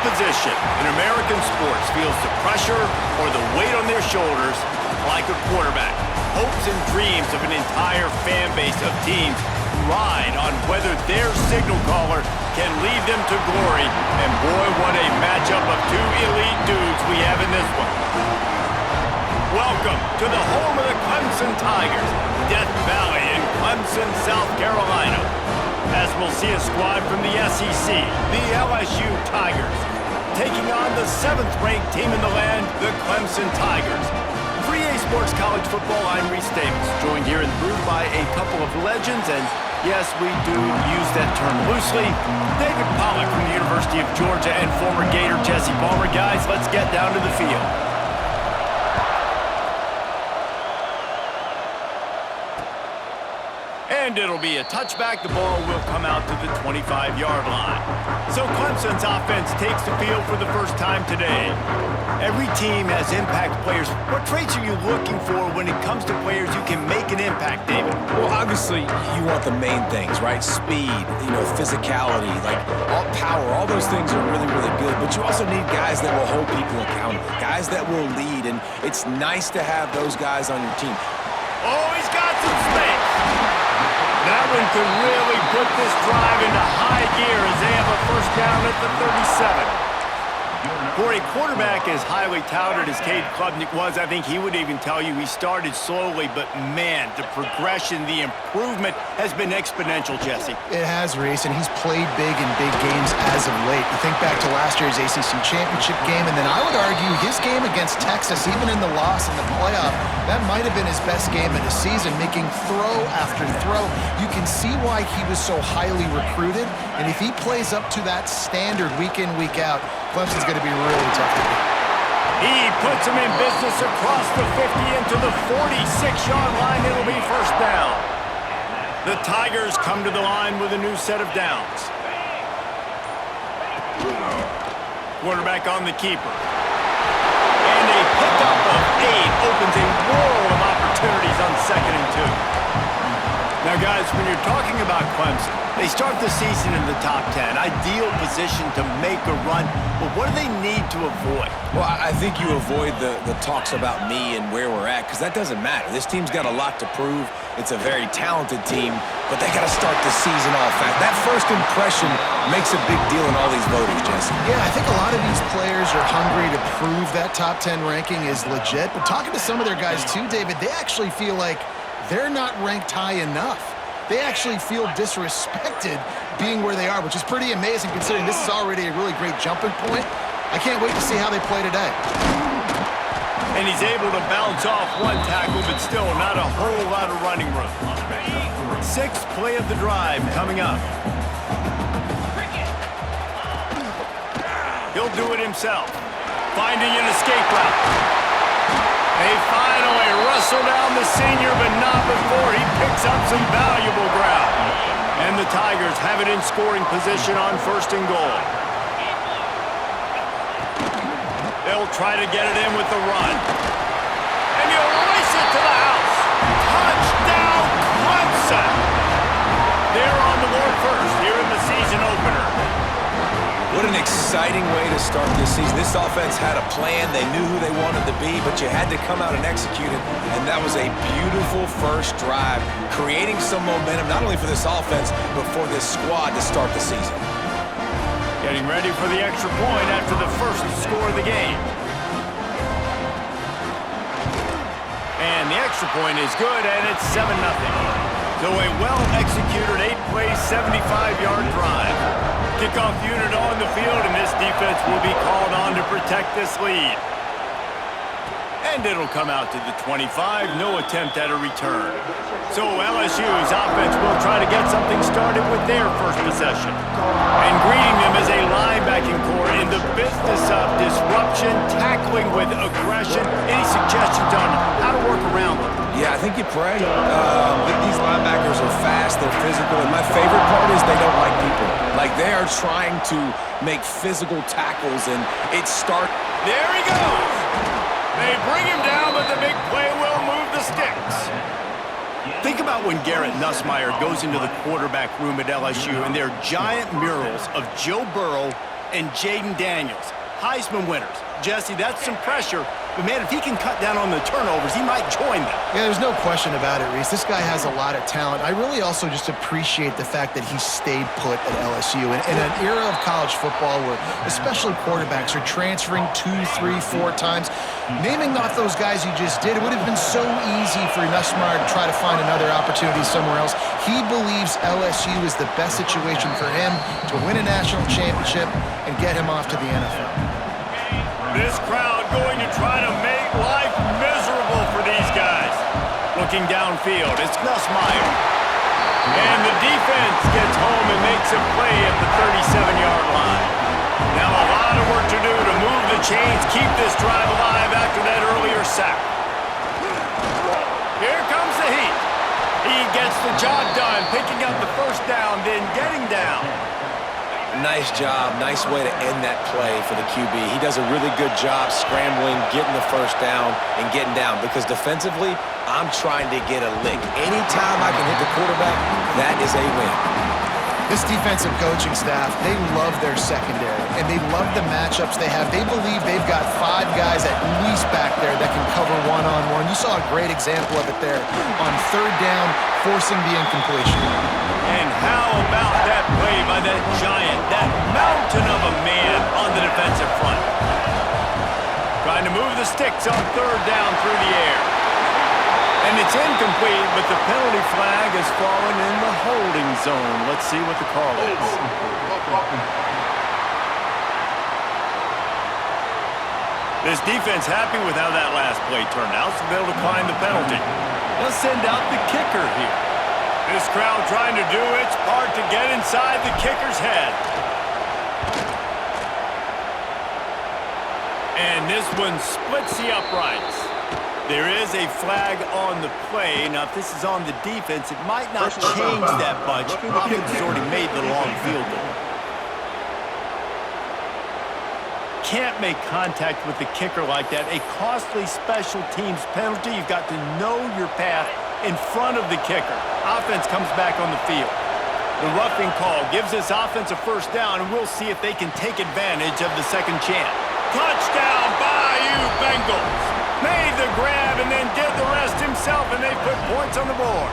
position in American sports feels the pressure or the weight on their shoulders like a quarterback. Hopes and dreams of an entire fan base of teams ride on whether their signal caller can lead them to glory. And boy, what a matchup of two elite dudes we have in this one. Welcome to the home of the Clemson Tigers, Death Valley in Clemson, South Carolina. As we'll see a squad from the SEC, the LSU Tigers, taking on the 7th-ranked team in the land, the Clemson Tigers. For EA Sports College Football, I'm Reese Davis, joined here in the booth by a couple of legends, and yes, we do use that term loosely. David Pollack from the University of Georgia and former Gator Jesse Palmer. Guys, let's get down to the field. And it'll be a touchback. The ball will come out to the 25-yard line. So Clemson's offense takes the field for the first time today. Every team has impact players. What traits are you looking for when it comes to players who can make an impact, David? Well, obviously, you want the main things, right? Speed, physicality, like all power, all those things are really, really good. But you also need guys that will hold people accountable, guys that will lead, and it's nice to have those guys on your team. Oh, he's got some space. That one could really put this drive into high gear as they have a first down at the 37. For a quarterback as highly touted as Cade Klubnik was, I think he would even tell you he started slowly, but man, the progression, the improvement has been exponential, Jesse. It has, Reese, and he's played big in big games as of late. You think back to last year's ACC championship game, and then I would argue his game against Texas, even in the loss in the playoff, that might have been his best game of the season, making throw after throw. You can see why he was so highly recruited, and if he plays up to that standard week in, week out, Clemson's going to be really tough to beat. He puts him in business across the 50 into the 46-yard line. It'll be first down. The Tigers come to the line with a new set of downs. Quarterback on the keeper. And a pickup of 8 opens a world of opportunities on 2nd and 2. Now, guys, when you're talking about Clemson, they start the season in the top 10. Ideal position to make a run. But what do they need to avoid? Well, I think you avoid the talks about me and where we're at, because that doesn't matter. This team's got a lot to prove. It's a very talented team, but they got to start the season off fast. That first impression makes a big deal in all these voters, Jesse. Yeah, I think a lot of these players are hungry to prove that top 10 ranking is legit. But talking to some of their guys too, David, they actually feel like they're not ranked high enough. They actually feel disrespected being where they are, which is pretty amazing considering this is already a really great jumping point. I can't wait to see how they play today. And he's able to bounce off one tackle, but still not a whole lot of running room. 6th play of the drive coming up. He'll do it himself, finding an escape route. They finally wrestle down the senior, but not before he picks up some valuable ground. And the Tigers have it in scoring position on 1st and goal. They'll try to get it in with the run. And he'll race it to the house. Touchdown, Clemson! They're on the board first here in the season opener. What an exciting way to start this season. This offense had a plan. They knew who they wanted to be, but you had to come out and execute it. And that was a beautiful first drive, creating some momentum, not only for this offense, but for this squad to start the season. Getting ready for the extra point after the first score of the game. And the extra point is good, and it's 7-0. So a well-executed 8-play, 75-yard drive. Kickoff unit on the field, and this defense will be called on to protect this lead. And it'll come out to the 25. No attempt at a return. So LSU's offense will try to get something started with their first possession. And greeting them is a linebacking core in the business of disruption, tackling with aggression. Any suggestions on how to work around them? Yeah, I think you pray. These linebackers are fast, they're physical, and my favorite part is they don't like people. Like, they are trying to make physical tackles, and it starts. There he goes! They bring him down, but the big play will move the sticks. Think about when Garrett Nussmeier goes into the quarterback room at LSU, and there are giant murals of Joe Burrow and Jaden Daniels, Heisman winners. Jesse, that's some pressure. But, man, if he can cut down on the turnovers, he might join them. Yeah, there's no question about it, Reese. This guy has a lot of talent. I really also just appreciate the fact that he stayed put at LSU. In an era of college football where especially quarterbacks are transferring 2, 3, 4 times, naming off those guys you just did, it would have been so easy for Nussmeier to try to find another opportunity somewhere else. He believes LSU is the best situation for him to win a national championship and get him off to the NFL. This crowd going to try to make life miserable for these guys. Looking downfield, it's Nussmeier. And the defense gets home and makes a play at the 37-yard line. Now a lot of work to do to move the chains, keep this drive alive after that earlier sack. Here comes the heat. He gets the job done, picking up the first down, then getting down. Nice job. Nice way to end that play for the QB. He does a really good job scrambling, getting the first down, and getting down. Because defensively, I'm trying to get a lick. Anytime I can hit the quarterback, that is a win. This defensive coaching staff, they love their secondary, and they love the matchups they have. They believe they've got 5 guys at least back there that can cover one-on-one. You saw a great example of it there on 3rd down, forcing the incompletion. And how about that play by that giant, that mountain of a man on the defensive front? Trying to move the sticks on 3rd down through the air. And it's incomplete, but the penalty flag has fallen in the holding zone. Let's see what the call is. This defense happy with how that last play turned out, so they'll decline the penalty. They'll send out the kicker here. This crowd trying to do its part to get inside the kicker's head. And this one splits the uprights. There is a flag on the play. Now, if this is on the defense, it might not change that much. Offense has already made the long field goal. Can't make contact with the kicker like that. A costly special teams penalty. You've got to know your path in front of the kicker. Offense comes back on the field. The roughing call gives this offense a first down, and we'll see if they can take advantage of the second chance. Touchdown, Bayou Bengals. Made the grab and then did the rest himself, and they put points on the board.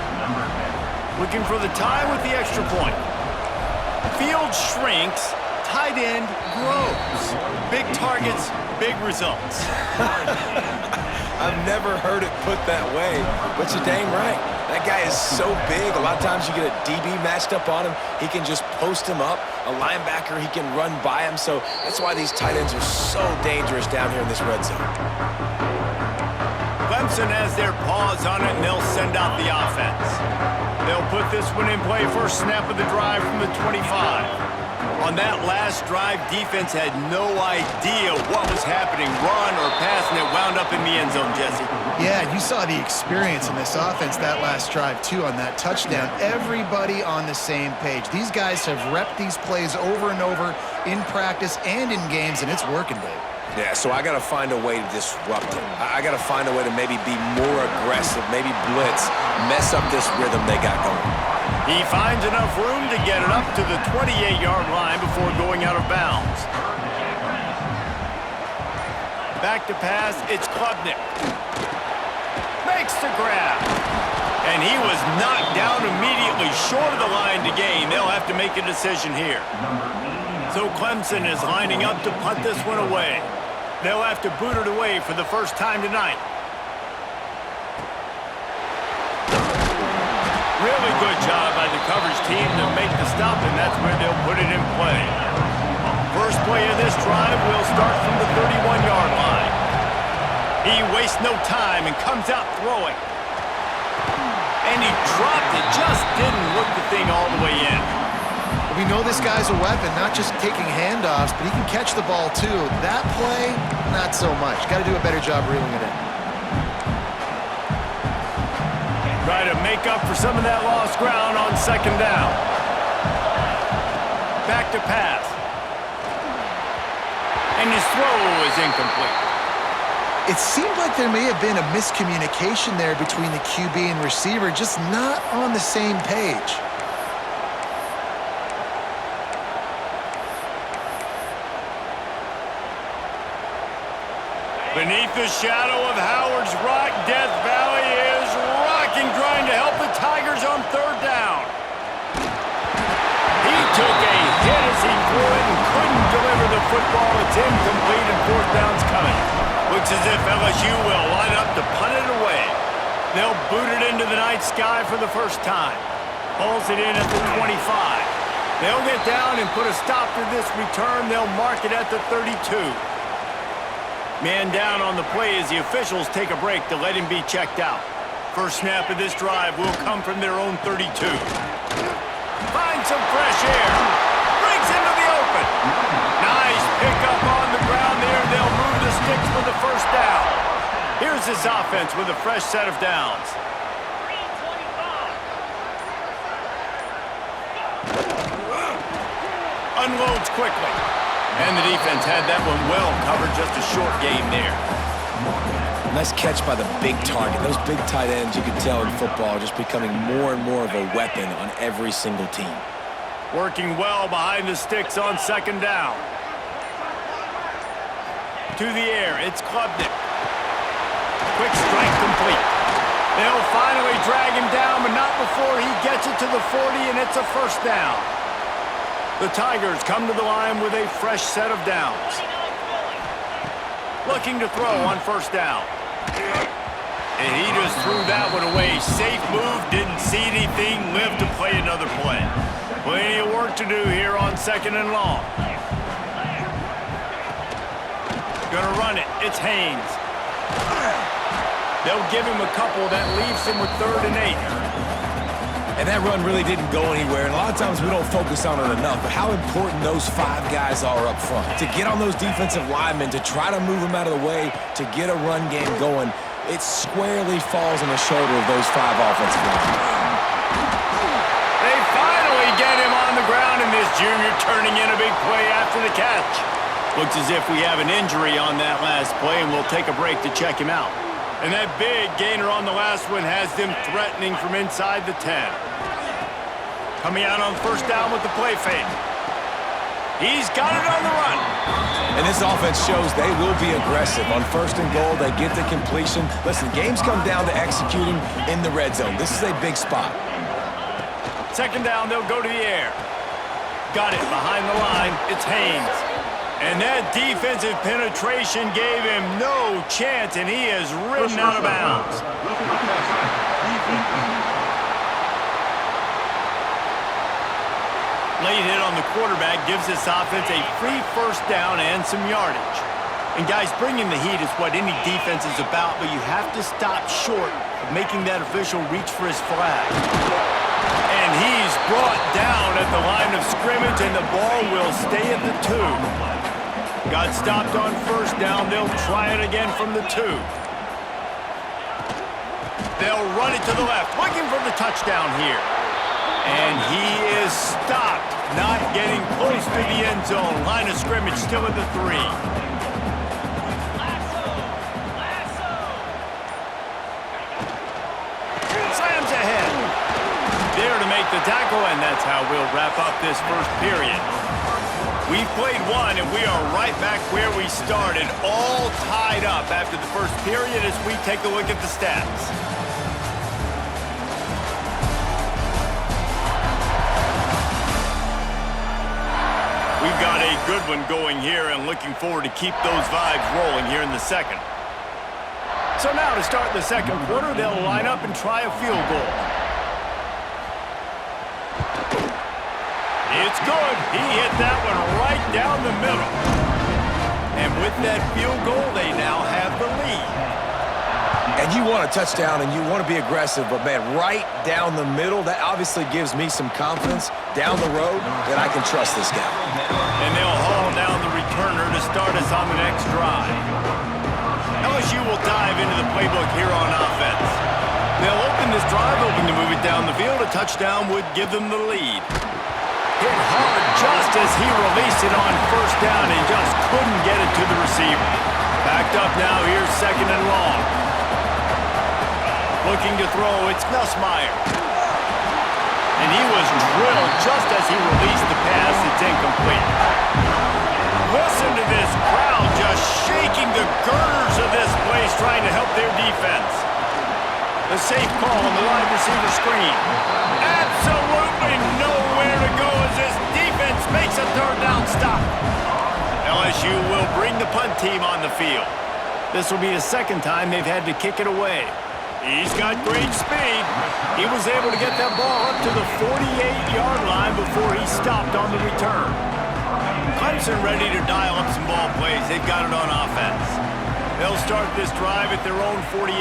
Looking for the tie with the extra point. Field shrinks, tight end grows. Big targets, big results. I've never heard it put that way, but you're dang right. That guy is so big. A lot of times you get a DB matched up on him. He can just post him up. A linebacker, he can run by him. So that's why these tight ends are so dangerous down here in this red zone. Clemson has their paws on it, and they'll send out the offense. They'll put this one in play first snap of the drive from the 25. On that last drive, defense had no idea what was happening, run or pass, and it wound up in the end zone, Jesse. Yeah, you saw the experience in this offense that last drive, too, on that touchdown. Everybody on the same page. These guys have repped these plays over and over in practice and in games, and it's working, Dave. Yeah, so I got to find a way to disrupt him. I got to find a way to maybe be more aggressive, maybe blitz, mess up this rhythm they got going. He finds enough room to get it up to the 28-yard line before going out of bounds. Back to pass, it's Klubnik. Makes the grab. And he was knocked down immediately short of the line to gain. They'll have to make a decision here. So Clemson is lining up to punt this one away. They'll have to boot it away for the first time tonight. Really good job by the coverage team to make the stop, and that's where they'll put it in play. First play of this drive will start from the 31-yard line. He wastes no time and comes out throwing. And he dropped it, just didn't look the thing all the way in. We know this guy's a weapon, not just taking handoffs, but he can catch the ball too. That play, not so much. Got to do a better job reeling it in. Try to make up for some of that lost ground on second down. Back to pass. And his throw is incomplete. It seemed like there may have been a miscommunication there between the QB and receiver, just not on the same page. Beneath the shadow of Howard's Rock, Death Valley is rocking, trying to help the Tigers on third down. He took a hit as he threw it and couldn't deliver the football. It's incomplete and fourth down's coming. Looks as if LSU will line up to punt it away. They'll boot it into the night sky for the first time. Pulls it in at the 25. They'll get down and put a stop to this return. They'll mark it at the 32. Man down on the play as the officials take a break to let him be checked out. First snap of this drive will come from their own 32. Finds some fresh air. Brings into the open. Nice pickup on the ground there. They'll move the sticks for the first down. Here's this offense with a fresh set of downs. Unloads quickly. And the defense had that one well covered, just a short game there. Nice catch by the big target. Those big tight ends, you can tell in football, are just becoming more and more of a weapon on every single team. Working well behind the sticks on second down. To the air, it's Klubnik. Quick strike complete. They'll finally drag him down, but not before he gets it to the 40, and it's a first down. The Tigers come to the line with a fresh set of downs. Looking to throw on first down. And he just threw that one away. Safe move, didn't see anything, lived to play another play. Plenty of work to do here on second and long. Gonna run it, it's Haynes. They'll give him a couple that leaves him with 3rd and 8. And that run really didn't go anywhere, and a lot of times we don't focus on it enough, but how important those 5 guys are up front. To get on those defensive linemen, to try to move them out of the way, to get a run game going, it squarely falls on the shoulder of those 5 offensive linemen. They finally get him on the ground, and this junior turning in a big play after the catch. Looks as if we have an injury on that last play, and we'll take a break to check him out. And that big gainer on the last one has them threatening from inside the 10. Coming out on first down with the play fake. He's got it on the run. And this offense shows they will be aggressive. On first and goal, they get the completion. Listen, games come down to executing in the red zone. This is a big spot. Second down, they'll go to the air. Got it behind the line. It's Haynes. And that defensive penetration gave him no chance, and he is ridden out of bounds. Late hit on the quarterback gives this offense a free first down and some yardage. And guys, bringing the heat is what any defense is about, but you have to stop short of making that official reach for his flag. And he's brought down at the line of scrimmage, and the ball will stay at the 2. Got stopped on first down. They'll try it again from the 2. They'll run it to the left, looking for the touchdown here. And he is stopped, not getting close to the end zone. Line of scrimmage still at the 3. Slams ahead. There to make the tackle, and that's how we'll wrap up this first period. We've played one, and we are right back where we started, all tied up after the first period as we take a look at the stats. We've got a good one going here and looking forward to keep those vibes rolling here in the second. So now to start the second quarter, they'll line up and try a field goal. It's good. He hit that one right down the middle. And with that field goal, they now have the lead. And you want a touchdown and you want to be aggressive, but man, right down the middle, that obviously gives me some confidence down the road that I can trust this guy. And they'll haul down the returner to start us on the next drive. LSU will dive into the playbook here on offense. They'll open this drive, hoping to move it down the field. A touchdown would give them the lead. Hit hard just as he released it on first down and just couldn't get it to the receiver. Backed up now, here's second and long. Looking to throw, it's Nussmeier. And he was drilled just as he released the pass. It's incomplete. Listen to this crowd just shaking the girders of defense. The safe call on the wide receiver screen. Absolutely nowhere to go as this defense makes a third down stop. LSU will bring the punt team on the field. This will be the second time they've had to kick it away. He's got great speed. He was able to get that ball up to the 48-yard line before he stopped on the return. Clemson ready to dial up some ball plays. They've got it on offense. They'll start this drive at their own 48.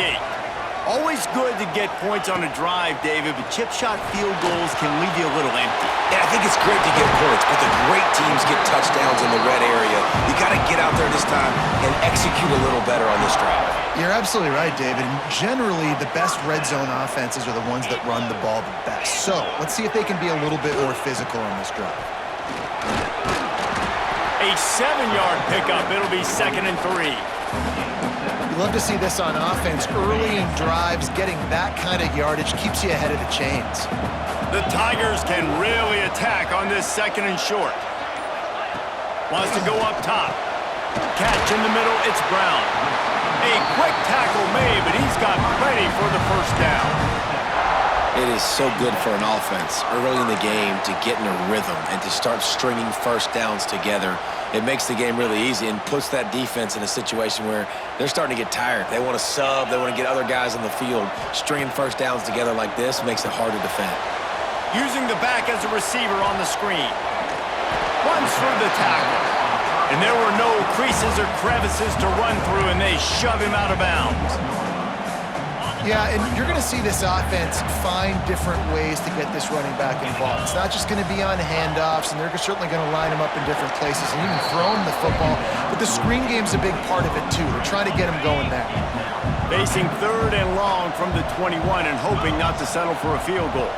Always good to get points on a drive, David, but chip shot field goals can leave you a little empty. Yeah, I think it's great to get points, but the great teams get touchdowns in the red area. You got to get out there this time and execute a little better on this drive. You're absolutely right, David. And generally, the best red zone offenses are the ones that run the ball the best. So let's see if they can be a little bit more physical on this drive. A 7-yard pickup. It'll be 2nd and 3. You love to see this on offense. Early in drives, getting that kind of yardage keeps you ahead of the chains. The Tigers can really attack on this 2nd and short. Wants to go up top. Catch in the middle, it's Brown. A quick tackle made, but he's got plenty for the first down. It is so good for an offense early in the game to get in a rhythm and to start stringing first downs together. It makes the game really easy and puts that defense in a situation where they're starting to get tired. They want to sub. They want to get other guys on the field. Stringing first downs together like this makes it hard to defend. Using the back as a receiver on the screen. Runs through the tackle. And there were no creases or crevices to run through, and they shove him out of bounds. Yeah, and you're going to see this offense find different ways to get this running back involved. It's not just going to be on handoffs, and they're certainly going to line him up in different places and even throw him the football. But the screen game's a big part of it, too. They're trying to get him going there. Facing 3rd and long from the 21 and hoping not to settle for a field goal.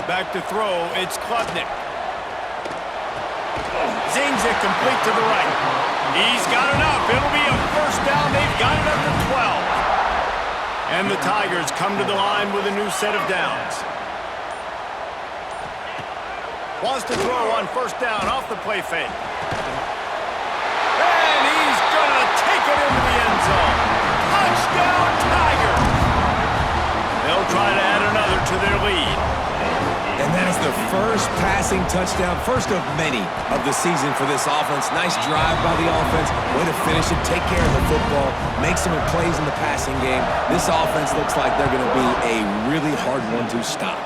Back to throw, it's Klubnik. Zings it complete to the right. He's got enough. It'll be a first down. They've got it up to 12. And the Tigers come to the line with a new set of downs. Wants to throw on first down off the play fake. And he's going to take it into the end zone. Touchdown, Tigers! They'll try to add another to their lead. And that is the first passing touchdown, first of many of the season for this offense. Nice drive by the offense. Way to finish it, take care of the football, make some plays in the passing game. This offense looks like they're going to be a really hard one to stop.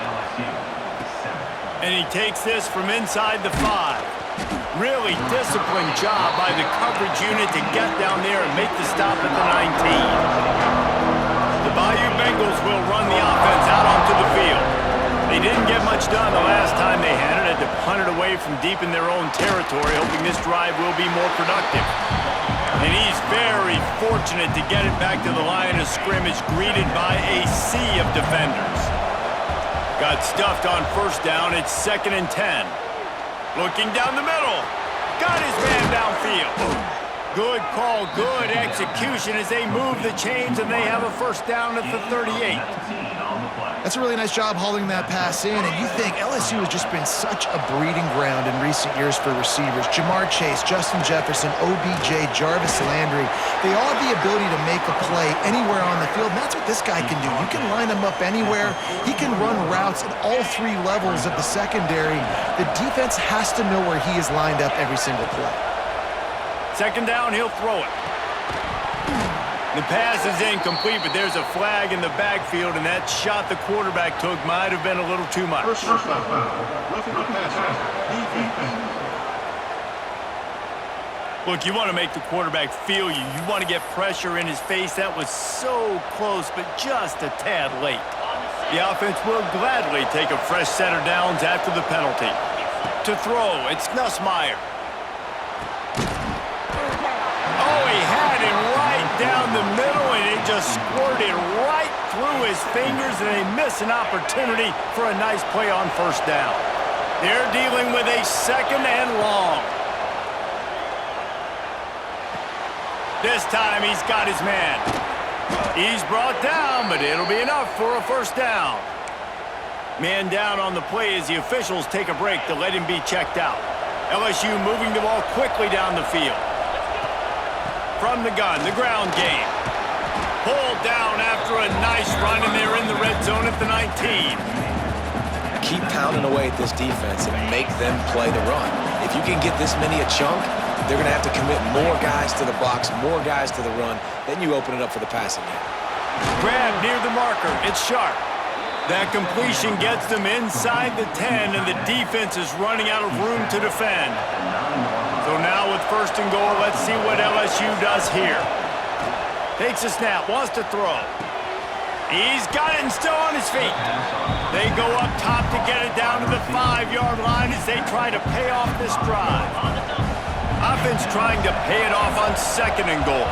And he takes this from inside the 5. Really disciplined job by the coverage unit to get down there and make the stop at the 19. The Bayou Bengals will run the offense out onto the field. They didn't get much done the last time they had it. Had to punt it away from deep in their own territory, hoping this drive will be more productive. And he's very fortunate to get it back to the line of scrimmage, greeted by a sea of defenders. Got stuffed on first down. It's 2nd and 10. Looking down the middle. Got his man downfield. Good call, good execution as they move the chains, and they have a first down at the 38. That's a really nice job holding that pass in, and you think LSU has just been such a breeding ground in recent years for receivers. Jamar Chase, Justin Jefferson, OBJ, Jarvis Landry, they all have the ability to make a play anywhere on the field, and that's what this guy can do. You can line him up anywhere. He can run routes at all 3 levels of the secondary. The defense has to know where he is lined up every single play. 2nd down, he'll throw it. The pass is incomplete, but there's a flag in the backfield, and that shot the quarterback took might have been a little too much. Look, you want to make the quarterback feel you. You want to get pressure in his face. That was so close, but just a tad late. The offense will gladly take a fresh set of downs after the penalty. To throw, it's Nussmeier. Oh, he had him right down the middle, and it just squirted right through his fingers, and they miss an opportunity for a nice play on first down. They're dealing with a 2nd and long. This time he's got his man. He's brought down, but it'll be enough for a first down. Man down on the play as the officials take a break to let him be checked out. LSU moving the ball quickly down the field. From the gun, the ground game. Pulled down after a nice run, and they're in the red zone at the 19. Keep pounding away at this defense and make them play the run. If you can get this many a chunk, they're going to have to commit more guys to the box, more guys to the run. Then you open it up for the passing game. Grab near the marker. It's Sharp. That completion gets them inside the 10, and the defense is running out of room to defend. So now with first and goal, let's see what LSU does here. Takes a snap, wants to throw. He's got it and still on his feet. They go up top to get it down to the 5-yard line as they try to pay off this drive. Offense trying to pay it off on second and goal.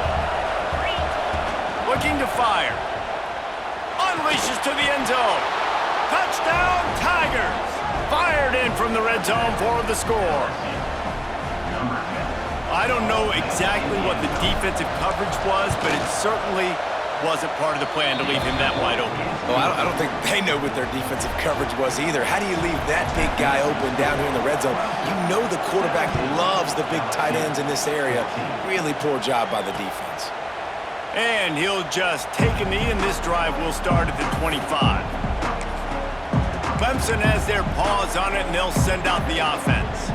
Looking to fire. Unleashes to the end zone. Touchdown, Tigers! Fired in from the red zone for the score. I don't know exactly what the defensive coverage was, but it certainly wasn't part of the plan to leave him that wide open. Well, I don't think they know what their defensive coverage was either. How do you leave that big guy open down here in the red zone? You know the quarterback loves the big tight ends in this area. Really poor job by the defense. And he'll just take a knee, and this drive will start at the 25. Clemson has their paws on it, and they'll send out the offense.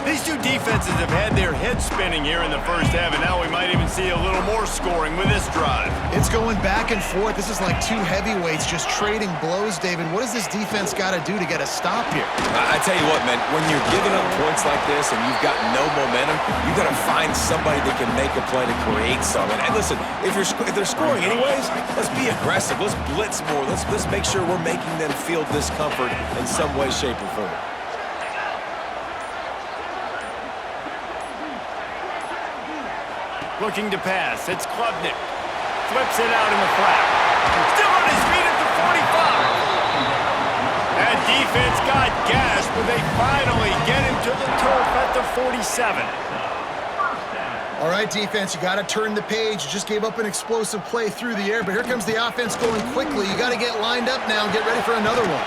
These two defenses have had their heads spinning here in the first half, and now we might even see a little more scoring with this drive. It's going back and forth. This is like two heavyweights just trading blows, David. What does this defense got to do to get a stop here? I tell you what, man, when you're giving up points like this and you've got no momentum, you got to find somebody that can make a play to create something. And listen, if they're scoring anyways, let's be aggressive. Let's blitz more. Let's make sure we're making them feel discomfort in some way, shape, or form. Looking to pass. It's Klubnik. Flips it out in the flat. Still on his feet at the 45. That defense got gashed, but they finally get him to the turf at the 47. All right, defense, you got to turn the page. You just gave up an explosive play through the air, but here comes the offense going quickly. You got to get lined up now and get ready for another one.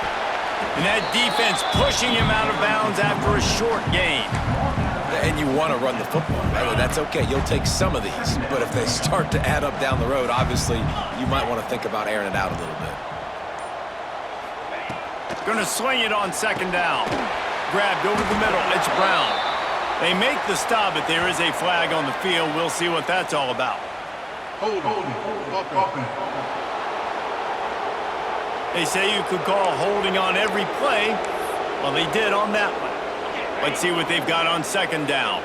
And that defense pushing him out of bounds after a short gain. And you want to run the football, right? That's okay. You'll take some of these. But if they start to add up down the road, obviously, you might want to think about airing it out a little bit. Going to swing it on second down. Grabbed over the middle. It's Brown. They make the stop, but there is a flag on the field. We'll see what that's all about. Hold on. They say you could call holding on every play. Well, they did on that one. Let's see what they've got on second down.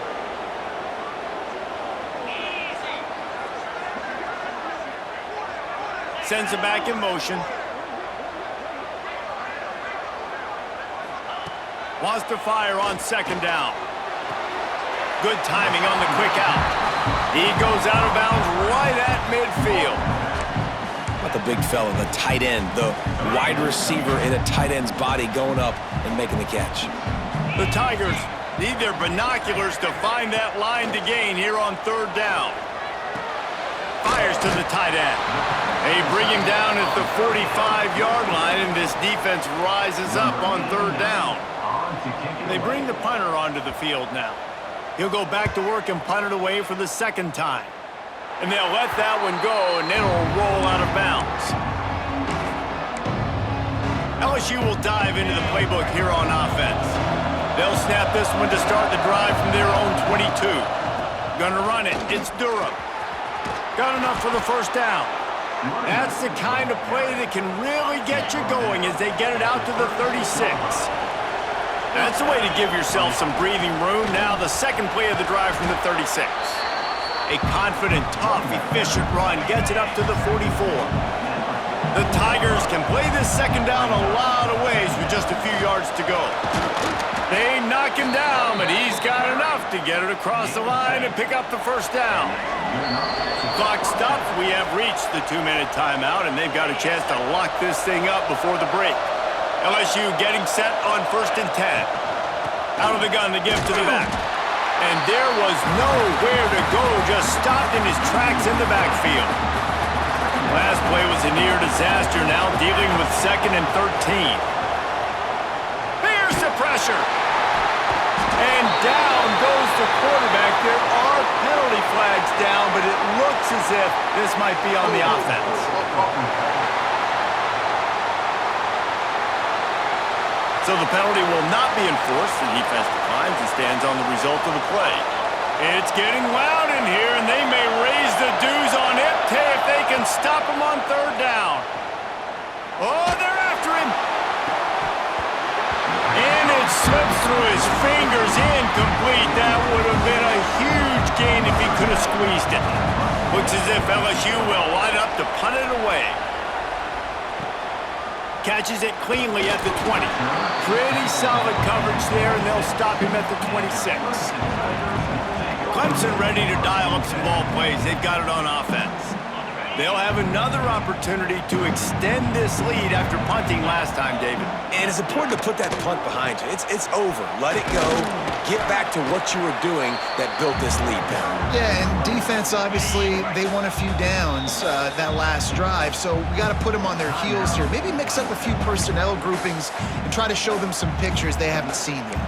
Sends it back in motion. Wants to fire on second down. Good timing on the quick out. He goes out of bounds right at midfield. Not the big fella, the tight end, the wide receiver in a tight end's body going up and making the catch. The Tigers need their binoculars to find that line to gain here on third down. Fires to the tight end. They bring him down at the 45-yard line, and this defense rises up on third down. They bring the punter onto the field now. He'll go back to work and punt it away for the second time. And they'll let that one go, and it'll roll out of bounds. LSU will dive into the playbook here on offense. They'll snap this one to start the drive from their own 22. Gonna run it. It's Durham. Got enough for the first down. That's the kind of play that can really get you going as they get it out to the 36. That's the way to give yourself some breathing room. Now the second play of the drive from the 36. A confident, tough, efficient run gets it up to the 44. The Tigers can play this second down a lot of ways with just a few yards to go. They knock him down, but he's got enough to get it across the line and pick up the first down. Clock stops. We have reached the 2-minute timeout, and they've got a chance to lock this thing up before the break. LSU getting set on 1st and 10. Out of the gun, the give to the back. And there was nowhere to go, just stopped in his tracks in the backfield. Last play was a near disaster, now dealing with 2nd and 13. Here's the pressure. And down goes the quarterback. There are penalty flags down, but it looks as if this might be on the offense. So the penalty will not be enforced. The defense declines and stands on the result of the play. It's getting loud in here, and they may raise the dues on Ipte if they can stop him on 3rd down. Oh, they're after him. And it slips through his fingers, incomplete. That would have been a huge gain if he could have squeezed it. Looks as if LSU will line up to punt it away. Catches it cleanly at the 20. Pretty solid coverage there, and they'll stop him at the 26. Clemson ready to dial up some ball plays. They've got it on offense. They'll have another opportunity to extend this lead after punting last time, David. And it's important to put that punt behind you. It's over. Let it go. Get back to what you were doing that built this lead, Pam. Yeah, and defense, obviously, they won a few downs that last drive, so we got to put them on their heels here. Maybe mix up a few personnel groupings and try to show them some pictures they haven't seen yet.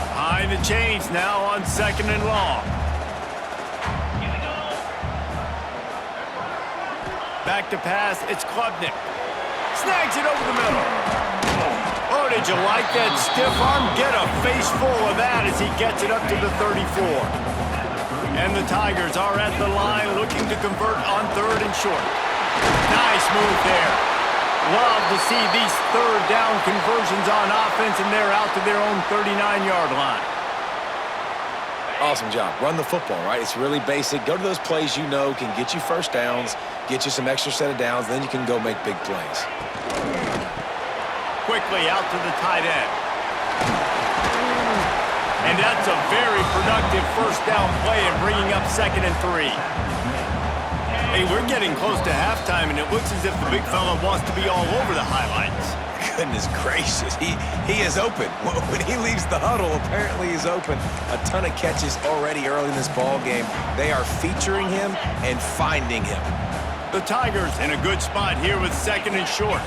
Behind the chains now on 2nd and long. Back to pass, it's Klubnik. Snags it over the middle. Oh, did you like that stiff arm? Get a face full of that as he gets it up to the 34. And the Tigers are at the line looking to convert on 3rd and short. Nice move there. Love to see these 3rd down conversions on offense, and they're out to their own 39-yard line. Awesome job. Run the football, right? It's really basic. Go to those plays you know can get you first downs, get you some extra set of downs, then you can go make big plays. Quickly out to the tight end. And that's a very productive first down play and bringing up 2nd and 3. Hey, we're getting close to halftime, and it looks as if the big fella wants to be all over the highlights. Goodness gracious, he is open. When he leaves the huddle, apparently he's open. A ton of catches already early in this ball game. They are featuring him and finding him. The Tigers in a good spot here with 2nd and short.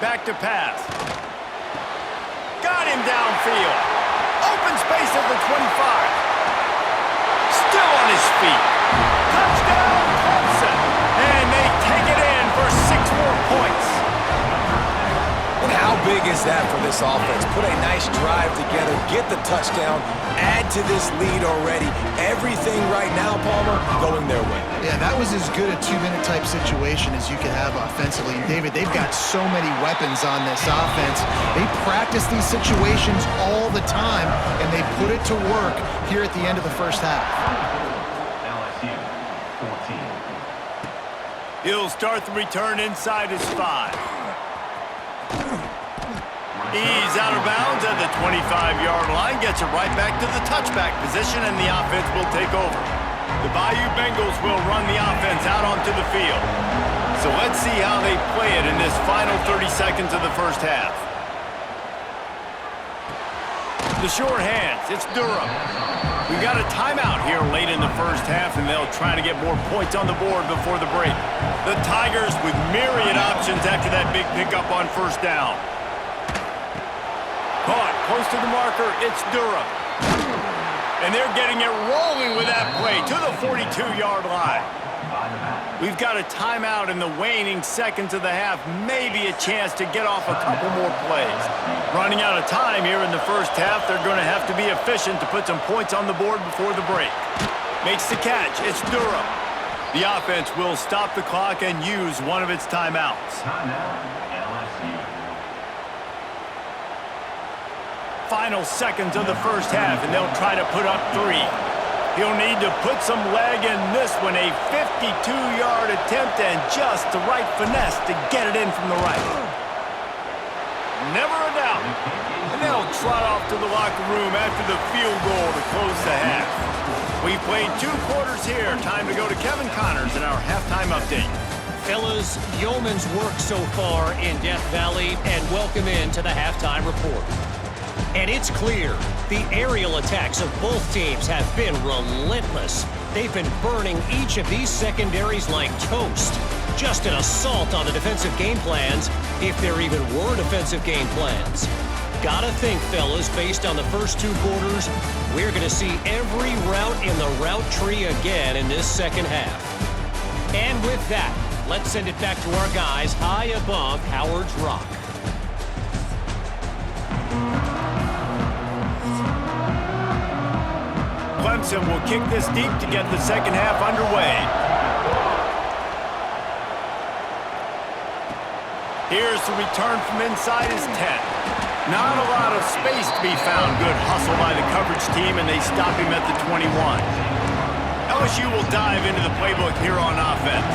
Back to pass. Got him downfield. Open space at the 25. Still on his feet. Touchdown, Clemson. And they take it in for 6 more points. And how big is that for this offense? Put a nice drive together, get the touchdown, add to this lead already. Everything right now, Palmer, going their way. Yeah, that was as good a 2-minute type situation as you could have offensively. And David, they've got so many weapons on this offense. They practice these situations all the time, and they put it to work here at the end of the first half. He'll start the return inside his 5. He's out of bounds at the 25-yard line, gets it right back to the touchback position, and the offense will take over. The Bayou Bengals will run the offense out onto the field. So let's see how they play it in this final 30 seconds of the first half. The short hands, it's Durham. We've got a timeout here late in the first half, and they'll try to get more points on the board before the break. The Tigers with myriad options after that big pickup on first down. Caught close to the marker, it's Durham. And they're getting it rolling with that play to the 42-yard line. We've got a timeout in the waning seconds of the half, maybe a chance to get off a couple more plays. Running out of time here in the first half, they're going to have to be efficient to put some points on the board before the break. Makes the catch, it's Durham. The offense will stop the clock and use one of its timeouts. Final seconds of the first half, and they'll try to put up 3. He'll need to put some leg in this one, a 52-yard attempt, and just the right finesse to get it in from the right. Never a doubt. And they'll trot off to the locker room after the field goal to close the half. We've played 2 quarters here. Time to go to Kevin Connors in our halftime update. Fellas, yeoman's work so far in Death Valley, and welcome in to the halftime report. And it's clear, the aerial attacks of both teams have been relentless. They've been burning each of these secondaries like toast. Just an assault on the defensive game plans, if there even were defensive game plans. Gotta think, fellas, based on the first 2 quarters, we're gonna see every route in the route tree again in this second half. And with that, let's send it back to our guys high above Howard's Rock. Clemson will kick this deep to get the second half underway. Here's the return from inside his 10. Not a lot of space to be found. Good hustle by the coverage team, and they stop him at the 21. LSU will dive into the playbook here on offense.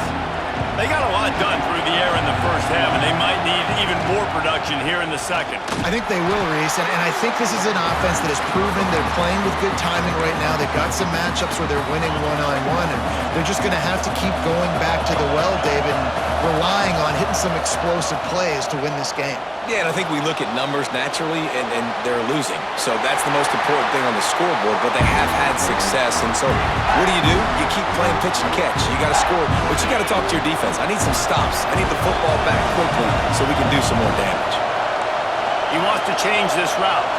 They got a lot done through the air in the first half, and they might need even more production here in the second. I think they will, Reese, and I think this is an offense that has proven they're playing with good timing right now. They've got some matchups where they're winning one-on-one, and they're just going to have to keep going back to the well, David, and relying on hitting some explosive plays to win this game. Yeah, and I think we look at numbers naturally, and they're losing. So that's the most important thing on the scoreboard, but they have had success. And so what do? You keep playing pitch and catch. You got to score, but you got to talk to your defense. I need some stops. I need the football back quickly so we can do some more damage. He wants to change this route.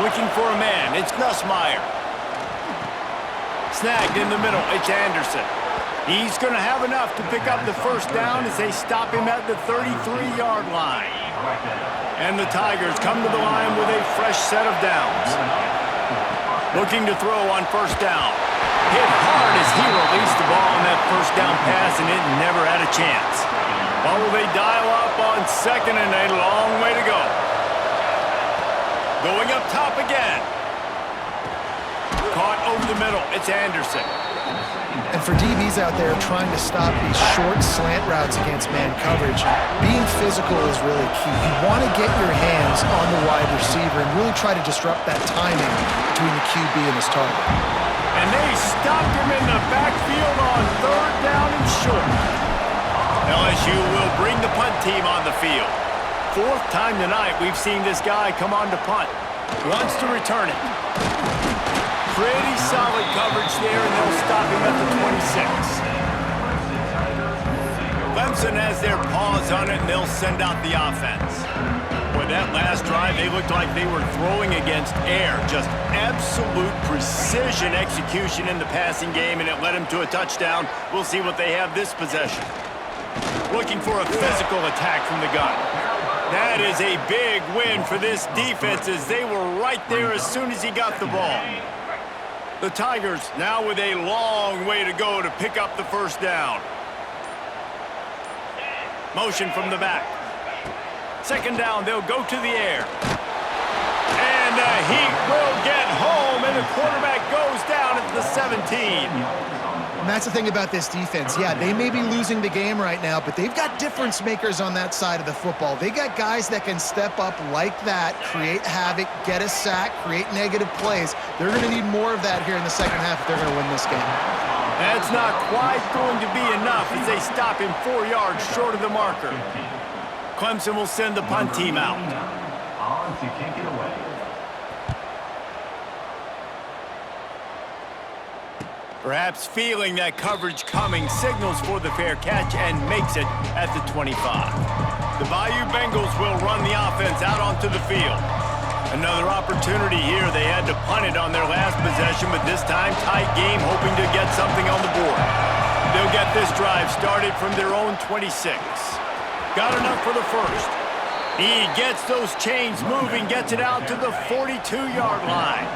Looking for a man. It's Nussmeier. Snagged in the middle. It's Anderson. He's going to have enough to pick up the first down as they stop him at the 33-yard line. And the Tigers come to the line with a fresh set of downs. Looking to throw on first down. Hit hard as he released the ball on that first down pass, and it never had a chance. Well, will they dial up on second and a long way to go? Going up top again. Caught over the middle. It's Anderson. And for DBs out there trying to stop these short slant routes against man coverage, being physical is really key. You want to get your hands on the wide receiver and really try to disrupt that timing between the QB and his target. And they stopped him in the backfield on third down and short. LSU will bring the punt team on the field. 4th time tonight we've seen this guy come on to punt. Wants to return it. Pretty solid coverage there, and they'll stop him at the 26. Clemson has their paws on it, and they'll send out the offense. Boy, that last drive, they looked like they were throwing against air. Just absolute precision execution in the passing game, and it led them to a touchdown. We'll see what they have this possession. Looking for a physical attack from the gun. That is a big win for this defense, as they were right there as soon as he got the ball. The Tigers now with a long way to go to pick up the first down. Motion from the back. Second down, they'll go to the air. And the Heat will get home, and the quarterback goes down at the 17. And that's the thing about this defense. Yeah, they may be losing the game right now, but they've got difference makers on that side of the football. They got guys that can step up like that, create havoc, get a sack, create negative plays. They're going to need more of that here in the second half if they're going to win this game. That's not quite going to be enough as they stop him 4 yards short of the marker. Clemson will send the punt team out. On to kick it away. Perhaps feeling that coverage coming, signals for the fair catch and makes it at the 25. The Bayou Bengals will run the offense out onto the field. Another opportunity here. They had to punt it on their last possession, but this time tight game, hoping to get something on the board. They'll get this drive started from their own 26. Got enough for the first. He gets those chains moving, gets it out to the 42-yard line.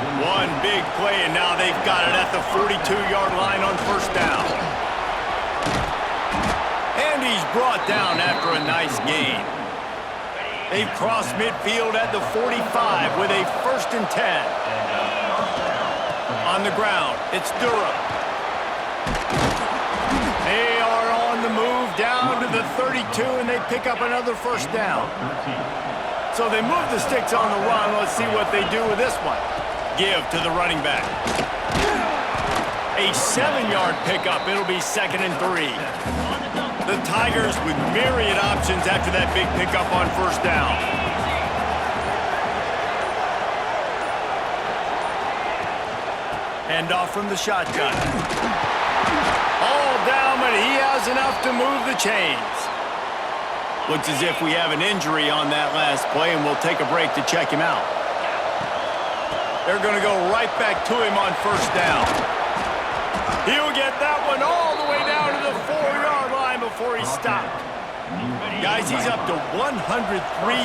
One big play, and now they've got it at the 42-yard line on first down. And he's brought down after a nice gain. They've crossed midfield at the 45 with a 1st and 10. On the ground, it's Durham. They are on the move down to the 32, and they pick up another first down. So they move the sticks on the run. Let's see what they do with this one. Give to the running back. A 7-yard pickup. It'll be 2nd and 3. The Tigers with myriad options after that big pickup on first down. Hand off from the shotgun. All down, but he has enough to move the chains. Looks as if we have an injury on that last play, and we'll take a break to check him out. They're going to go right back to him on first down. He'll get that one all the way down to the 4-yard line before he stopped. Guys, he's up to 103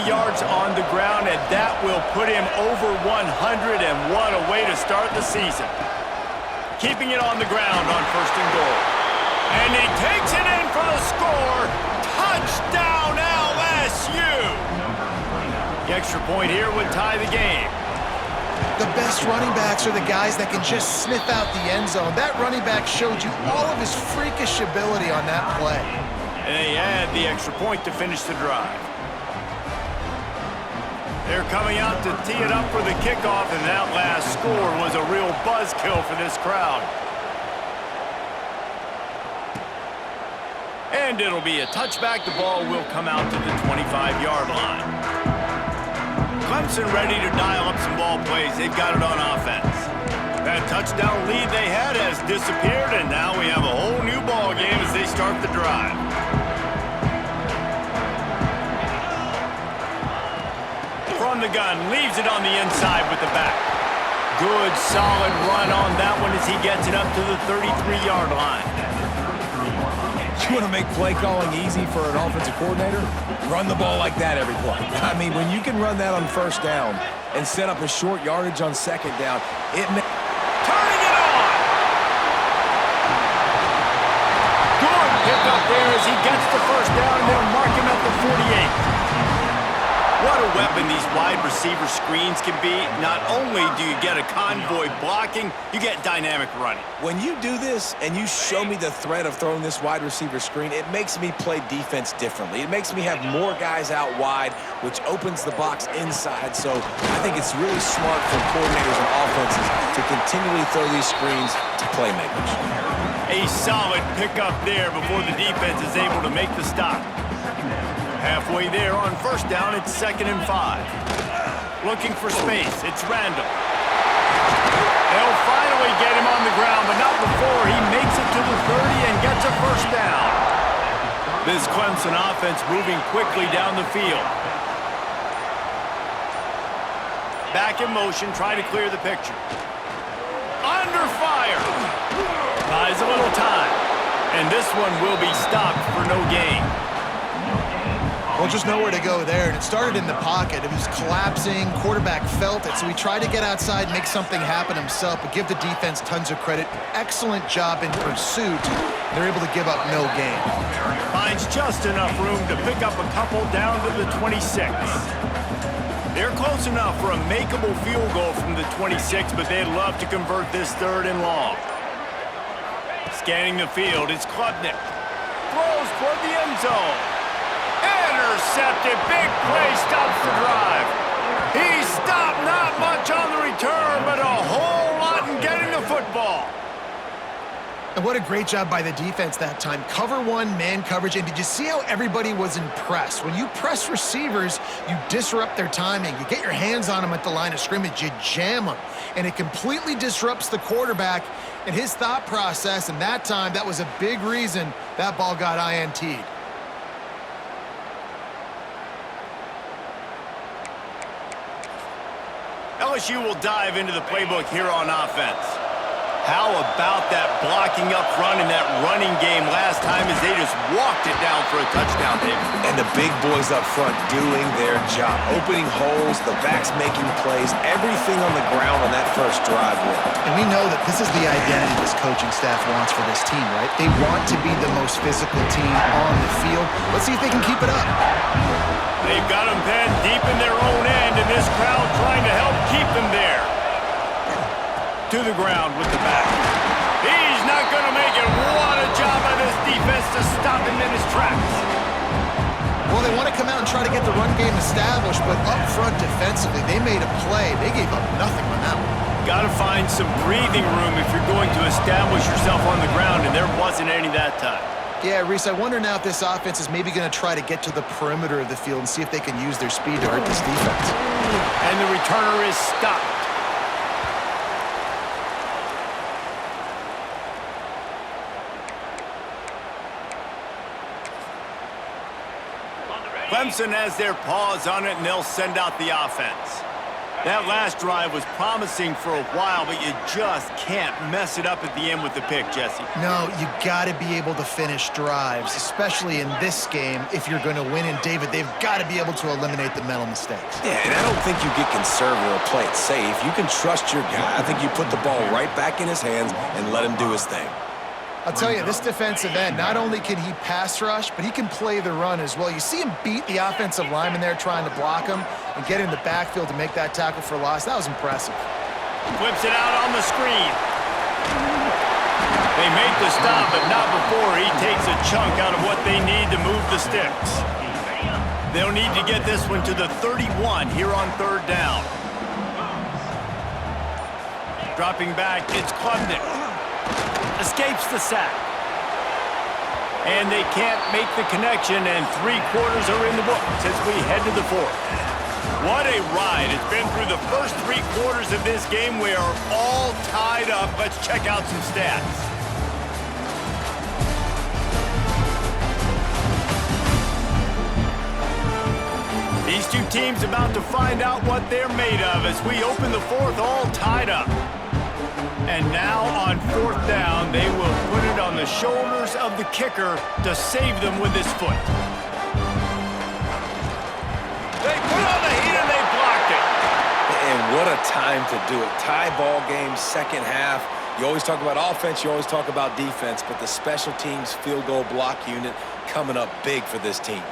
yards on the ground, and that will put him over 100, and what a way to start the season. Keeping it on the ground on first and goal. And he takes it in for the score. Touchdown, LSU! The extra point here would tie the game. The best running backs are the guys that can just sniff out the end zone. That running back showed you all of his freakish ability on that play. And they add the extra point to finish the drive. They're coming out to tee it up for the kickoff, and that last score was a real buzzkill for this crowd. And it'll be a touchback. The ball will come out to the 25-yard line. Clemson ready to dial up some ball plays. They've got it on offense. That touchdown lead they had has disappeared, and now we have a whole new ball game as they start the drive. From the gun, leaves it on the inside with the back. Good, solid run on that one as he gets it up to the 33-yard line. You want to make play calling easy for an offensive coordinator? Run the ball like that every play. I mean, when you can run that on first down and set up a short yardage on second down, it makes... Turning it on! Good pickup there as he gets the first down, and they'll mark him at the 48. What a weapon these wide receiver screens can be. Not only do you get a convoy blocking, you get dynamic running. When you do this and you show me the threat of throwing this wide receiver screen, it makes me play defense differently. It makes me have more guys out wide, which opens the box inside. So I think it's really smart for coordinators and offenses to continually throw these screens to playmakers. A solid pickup there before the defense is able to make the stop. Halfway there on first down, it's 2nd and 5. Looking for space, it's Randall. They'll finally get him on the ground, but not before he makes it to the 30 and gets a first down. This Clemson offense moving quickly down the field. Back in motion, trying to clear the picture. Under fire. Buys a little time. And this one will be stopped for no gain. Well, just nowhere to go there. And it started in the pocket. It was collapsing. Quarterback felt it, so he tried to get outside, make something happen himself, but give the defense tons of credit. Excellent job in pursuit. They're able to give up no gain. Finds just enough room to pick up a couple down to the 26. They're close enough for a makeable field goal from the 26, but they'd love to convert this 3rd and long. Scanning the field, it's Klubnik. Throws toward the end zone. Intercepted. Big play stops the drive. He stopped not much on the return, but a whole lot in getting the football. And what a great job by the defense that time. Cover one, man coverage. And did you see how everybody was impressed? When you press receivers, you disrupt their timing. You get your hands on them at the line of scrimmage. You jam them. And it completely disrupts the quarterback and his thought process. And that time, that was a big reason that ball got INT'd. LSU will dive into the playbook here on offense. How about that blocking up front and that running game last time as they just walked it down for a touchdown, David? And the big boys up front doing their job. Opening holes, the backs making plays, everything on the ground on that first drive worked. And we know that this is the identity this coaching staff wants for this team, right? They want to be the most physical team on the field. Let's see if they can keep it up. They've got them pinned deep in their own end, and this crowd trying to help keep them there. To the ground with the back. He's not going to make it. What a job by this defense to stop him in his tracks. Well, they want to come out and try to get the run game established, but up front defensively, they made a play. They gave up nothing on that one. Got to find some breathing room if you're going to establish yourself on the ground, and there wasn't any that time. Yeah, Reese, I wonder now if this offense is maybe going to try to get to the perimeter of the field and see if they can use their speed to hurt this defense. And the returner is stopped. Clemson has their paws on it, and they'll send out the offense. That last drive was promising for a while, but you just can't mess it up at the end with the pick, Jesse. No, you got to be able to finish drives, especially in this game. If you're going to win, and David, they've got to be able to eliminate the mental mistakes. Yeah, and I don't think you get conservative or play it safe. You can trust your guy. I think you put the ball right back in his hands and let him do his thing. I'll tell you, this defensive end, not only can he pass rush, but he can play the run as well. You see him beat the offensive lineman there trying to block him and get in the backfield to make that tackle for loss. That was impressive. Flips it out on the screen. They make the stop, but not before he takes a chunk out of what they need to move the sticks. They'll need to get this one to the 31 here on third down. Dropping back, it's Klubnik. Escapes the sack. And they can't make the connection, and 3 quarters are in the books as we head to the fourth. What a ride. It's been through the first 3 quarters of this game. We are all tied up. Let's check out some stats. These two teams about to find out what they're made of as we open the fourth all tied up. And now on fourth down, they will put it on the shoulders of the kicker to save them with his foot. They put on the heat and they blocked it. And what a time to do it. Tie ball game, second half. You always talk about offense, you always talk about defense, but the special teams field goal block unit coming up big for this team.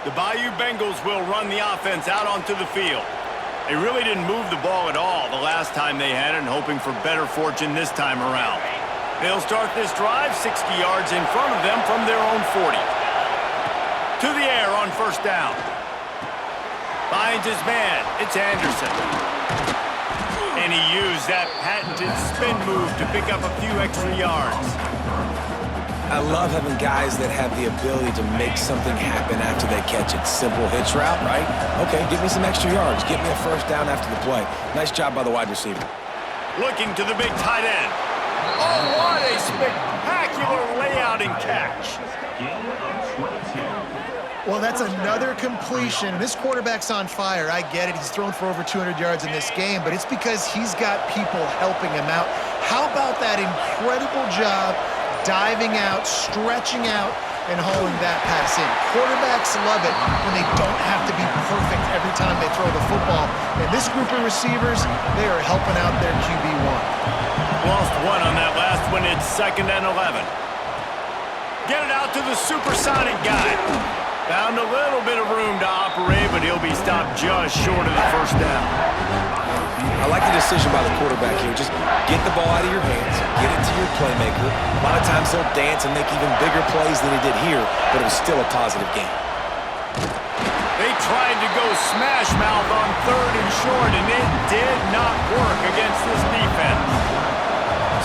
The Bayou Bengals will run the offense out onto the field. They really didn't move the ball at all the last time they had it, and hoping for better fortune this time around. They'll start this drive 60 yards in front of them from their own 40. To the air on first down. Finds his man. It's Anderson. And he used that patented spin move to pick up a few extra yards. I love having guys that have the ability to make something happen after they catch it. Simple hitch route, right? Okay, give me some extra yards. Get me a first down after the play. Nice job by the wide receiver. Looking to the big tight end. Oh, what a spectacular layout and catch. Well, that's another completion. This quarterback's on fire. I get it. He's thrown for over 200 yards in this game, but it's because he's got people helping him out. How about that incredible job diving out, stretching out, and hauling that pass in? Quarterbacks love it when they don't have to be perfect every time they throw the football. And this group of receivers, they are helping out their QB1. Lost one on that last one. It's 2nd and 11. Get it out to the supersonic guy. Found a little bit of room to operate, but he'll be stopped just short of the first down. I like the decision by the quarterback here. Just get the ball out of your hands, get it to your playmaker. A lot of times they'll dance and make even bigger plays than he did here, but it was still a positive game. They tried to go smash mouth on 3rd and short, and it did not work against this defense.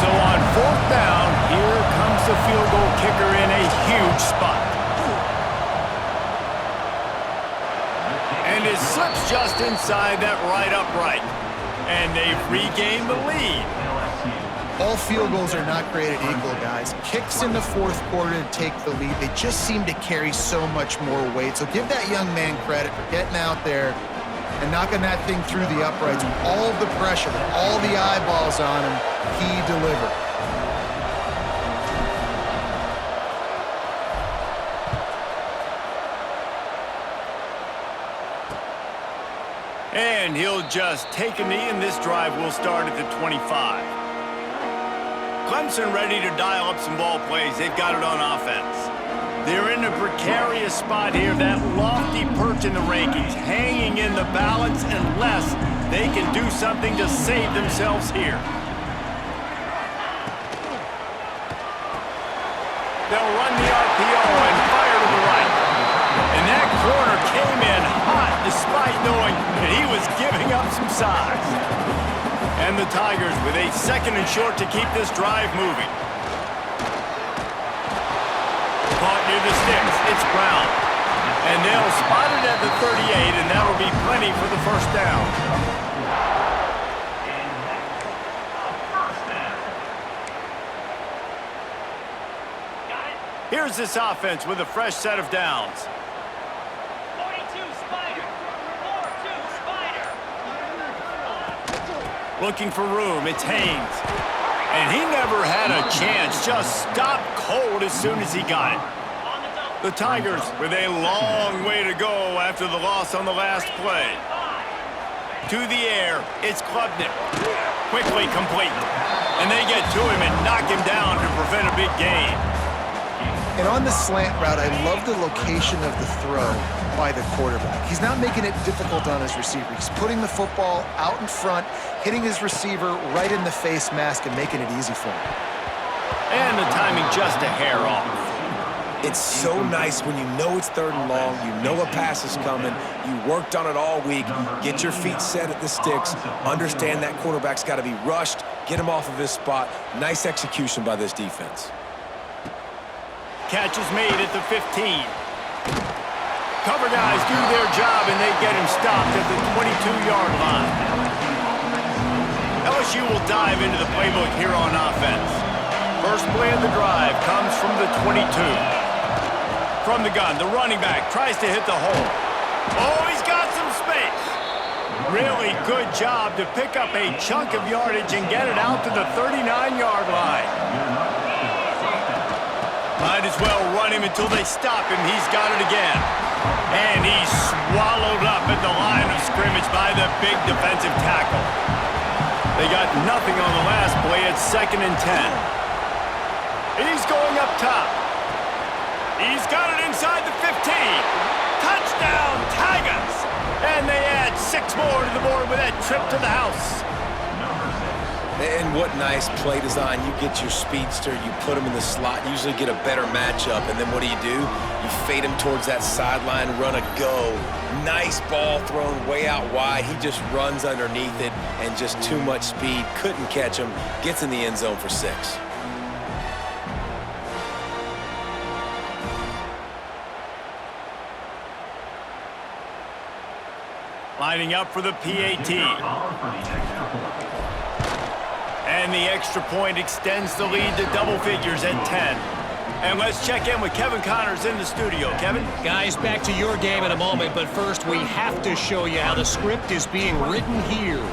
So on 4th down, here comes the field goal kicker in a huge spot. And it slips just inside that right upright. And they've regained the lead. All field goals are not created equal, guys. Kicks in the fourth quarter to take the lead. They just seem to carry so much more weight. So give that young man credit for getting out there and knocking that thing through the uprights with all of the pressure, with all the eyeballs on him. He delivered. And he'll just take a knee, and this drive will start at the 25. Clemson ready to dial up some ball plays. They've got it on offense. They're in a precarious spot here, that lofty perch in the rankings, hanging in the balance unless they can do something to save themselves here. They'll run the RPO and fire to the right. And that corner came in hot despite knowing that he was giving up some size. And the Tigers with a 2nd and short to keep this drive moving. Caught near the sticks, it's Brown. And they'll spot it at the 38, and that'll be plenty for the first down. Here's this offense with a fresh set of downs. 42 Spider. 4-2 Spider. Looking for room, it's Haynes. And he never had a chance, just stopped cold as soon as he got it. The Tigers with a long way to go after the loss on the last play. To the air, it's Klubnik. Quickly complete. And they get to him and knock him down to prevent a big gain. And on the slant route, I love the location of the throw by the quarterback. He's not making it difficult on his receiver. He's putting the football out in front, hitting his receiver right in the face mask and making it easy for him. And the timing just a hair off. It's so nice when you know it's 3rd and long, you know a pass is coming, you worked on it all week, get your feet set at the sticks, understand that quarterback's got to be rushed, get him off of his spot. Nice execution by this defense. Catch is made at the 15. Cover guys do their job and they get him stopped at the 22-yard line. LSU will dive into the playbook here on offense. First play of the drive comes from the 22. From the gun, the running back tries to hit the hole. Oh, he's got some space. Really good job to pick up a chunk of yardage and get it out to the 39-yard line. Might as well run him until they stop him. He's got it again. And he's swallowed up at the line of scrimmage by the big defensive tackle. They got nothing on the last play. It's 2nd and 10. He's going up top. He's got it inside the 15. Touchdown, Tigers! And they add 6 more to the board with that trip to the house. And what nice play design. You get your speedster, you put him in the slot, usually get a better matchup, and then what do? You fade him towards that sideline, run a go. Nice ball thrown way out wide. He just runs underneath it and just too much speed. Couldn't catch him. Gets in the end zone for 6. Lining up for the PAT. And the extra point extends the lead to double figures at 10. And let's check in with Kevin Connors in the studio. Kevin? Guys, back to your game in a moment, but first we have to show you how the script is being written here.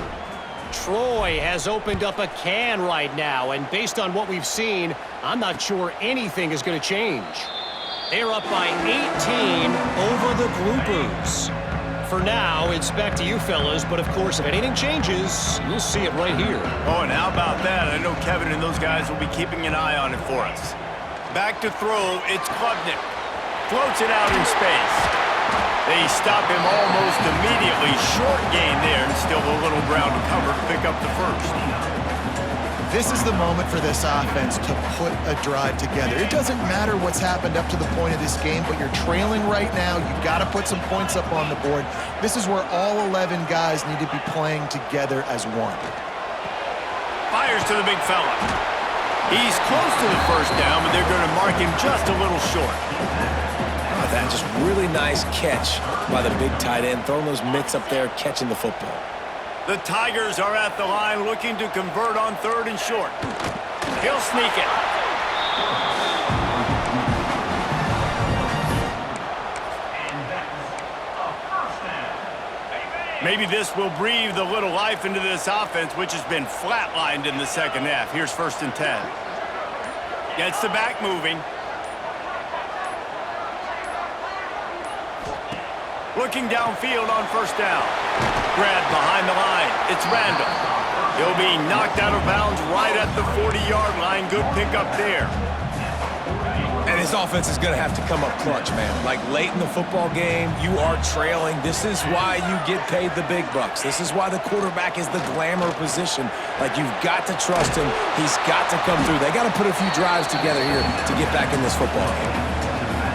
Troy has opened up a can right now, and based on what we've seen, I'm not sure anything is going to change. They're up by 18 over the Groupers. For now, it's back to you fellas, but of course, if anything changes, you'll see it right here. Oh, and how about that? I know Kevin and those guys will be keeping an eye on it for us. Back to throw, it's Klubnik. Floats it out in space. They stop him almost immediately. Short gain there, and still a little ground to cover to pick up the first. This is the moment for this offense to put a drive together. It doesn't matter what's happened up to the point of this game, but you're trailing right now. You've got to put some points up on the board. This is where all 11 guys need to be playing together as one. Fires to the big fella. He's close to the first down, but they're going to mark him just a little short. That just really nice catch by the big tight end, throwing those mitts up there, catching the football. The Tigers are at the line looking to convert on 3rd and short. He'll sneak it. Maybe this will breathe a little life into this offense, which has been flatlined in the second half. Here's 1st and 10. Gets the back moving. Looking downfield on 1st down. Grabbed behind the line. It's Randall. He'll be knocked out of bounds right at the 40-yard line. Good pickup there. And this offense is going to have to come up clutch, man. Like late in the football game, you are trailing. This is why you get paid the big bucks. This is why the quarterback is the glamour position. Like, you've got to trust him. He's got to come through. They got to put a few drives together here to get back in this football game.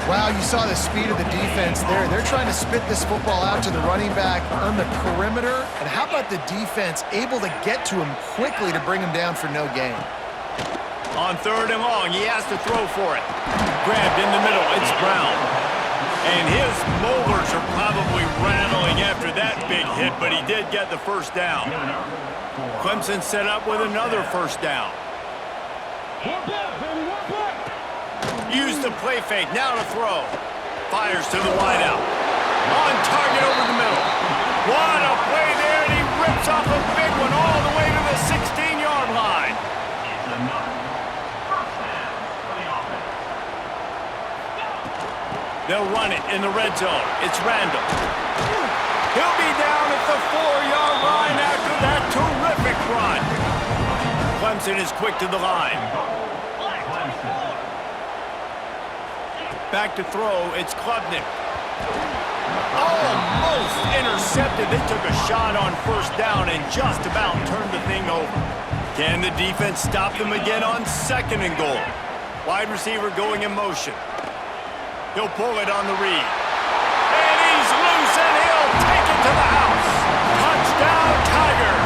Wow, you saw the speed of the defense there. They're trying to spit this football out to the running back on the perimeter. And how about the defense able to get to him quickly to bring him down for no gain? On 3rd and long, he has to throw for it. Grabbed in the middle, it's Brown. And his molars are probably rattling after that big hit, but he did get the 1st down. Clemson set up with another 1st down. Use the play fake, now to throw. Fires to the wideout. On target over the middle. What a play there, and he rips off a big one all the way to the 16-yard line. It's enough. First down for the offense. They'll run it in the red zone. It's Randall. He'll be down at the 4-yard line after that terrific run. Clemson is quick to the line. Back to throw, it's Klubnik. Almost intercepted. They took a shot on first down and just about turned the thing over. Can the defense stop them again on second and goal? Wide receiver going in motion. He'll pull it on the read. And he's loose, and he'll take it to the house. Touchdown, Tigers!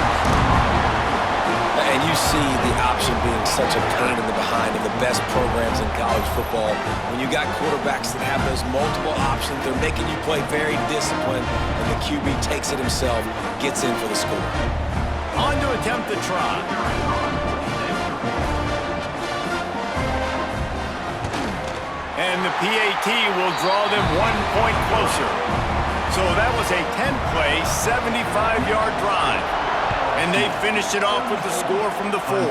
And you see the option being such a pain in the behind of the best programs in college football. When you got quarterbacks that have those multiple options, they're making you play very disciplined, and the QB takes it himself, gets in for the score. On to attempt the try. And the PAT will draw them 1 point closer. So that was a 10-play, 75-yard drive. And they finished it off with the score from the 4.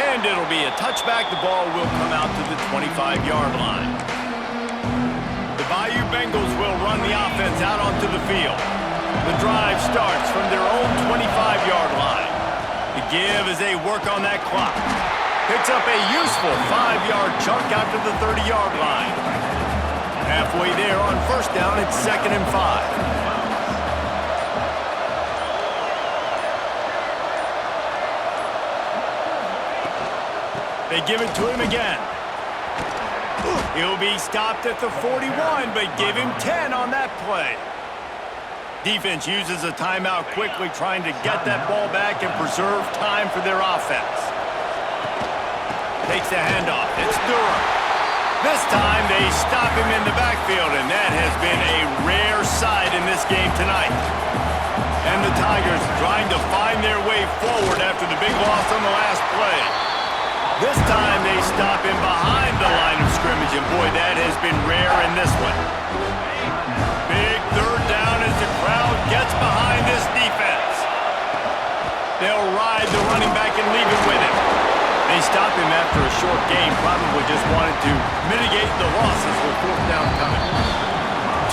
And it'll be a touchback. The ball will come out to the 25-yard line. The Bayou Bengals will run the offense out onto the field. The drive starts from their own 25-yard line. The give as they work on that clock. Picks up a useful 5-yard chunk out to the 30-yard line. Halfway there on first down, it's 2nd and 5. They give it to him again. He'll be stopped at the 41, but give him 10 on that play. Defense uses a timeout quickly, trying to get that ball back and preserve time for their offense. Takes the handoff. It's Durham. This time they stop him in the backfield, and that has been a rare sight in this game tonight. And the Tigers trying to find their way forward after the big loss on the last play. This time they stop him behind the line of scrimmage, and boy, that has been rare in this one. Big third down as the crowd gets behind this defense. They'll ride the running back and leave it with him. They stop him after a short game, probably just wanted to mitigate the losses with 4th down coming.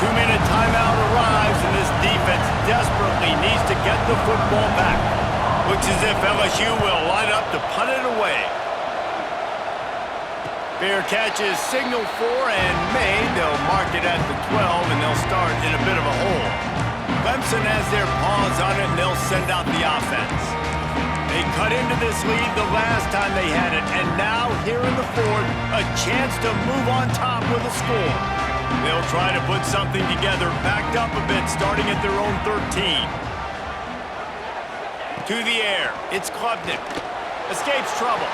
2-minute timeout arrives, and this defense desperately needs to get the football back. Looks as if LSU will line up to punt it away. Fair catch is signaled for and made. They'll mark it at the 12, and they'll start in a bit of a hole. Clemson has their paws on it, and they'll send out the offense. They cut into this lead the last time they had it, and now here in the 4th, a chance to move on top with a score. They'll try to put something together, backed up a bit, starting at their own 13. To the air, it's Klubnik. Escapes trouble.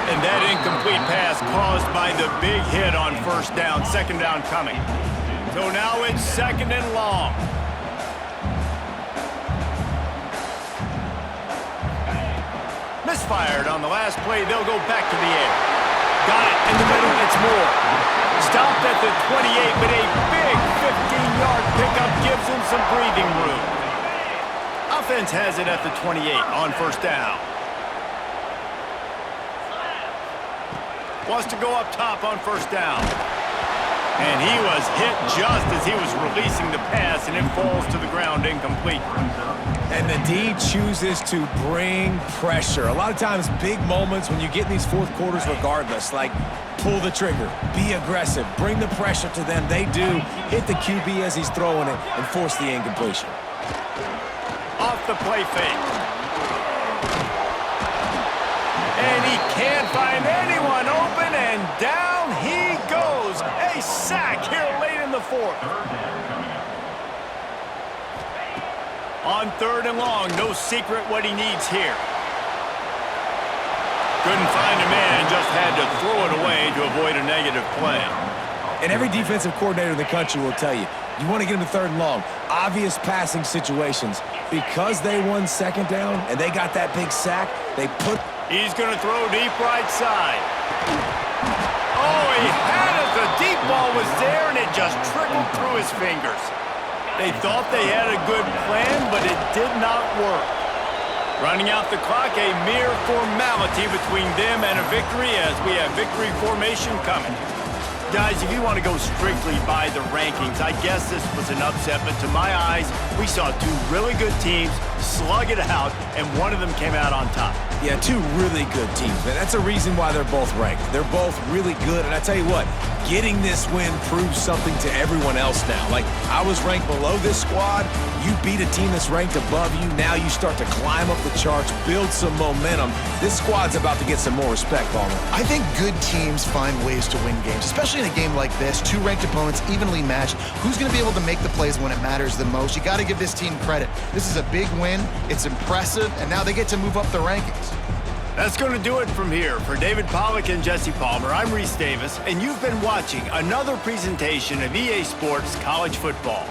And that incomplete pass caused by the big hit on first down, 2nd down coming. So now it's 2nd and long. Misfired on the last play. They'll go back to the air. Got it in the middle. It's Moore. Stopped at the 28, but a big 15-yard pickup gives him some breathing room. Offense has it at the 28 on first down. Wants to go up top on first down. And he was hit just as he was releasing the pass, and it falls to the ground incomplete. And the D chooses to bring pressure. A lot of times, big moments when you get in these 4th quarters regardless, like pull the trigger, be aggressive, bring the pressure to them. They do hit the QB as he's throwing it and force the incompletion. Off the play fake. And he can't find anyone open, and down he goes. A sack here late in the 4th. On 3rd and long, no secret what he needs here. Couldn't find a man, just had to throw it away to avoid a negative play. And every defensive coordinator in the country will tell you, you want to get them to 3rd and long, obvious passing situations. Because they won 2nd down and they got that big sack, they put He's going to throw deep right side. Oh, he had it. The deep ball was there, and it just trickled through his fingers. They thought they had a good plan, but it did not work. Running out the clock, a mere formality between them and a victory as we have victory formation coming. Guys, if you want to go strictly by the rankings, I guess this was an upset, but to my eyes, we saw two really good teams slug it out, and one of them came out on top. Yeah, two really good teams, man. That's a reason why they're both ranked. They're both really good, and I tell you what, getting this win proves something to everyone else now. Like, I was ranked below this squad. You beat a team that's ranked above you. Now you start to climb up the charts, build some momentum. This squad's about to get some more respect, Palmer. I think good teams find ways to win games, especially in a game like this. Two ranked opponents, evenly matched. Who's going to be able to make the plays when it matters the most? You got to give this team credit. This is a big win. It's impressive, and now they get to move up the rankings. That's going to do it from here. For David Pollack and Jesse Palmer, I'm Reese Davis, and you've been watching another presentation of EA Sports College Football.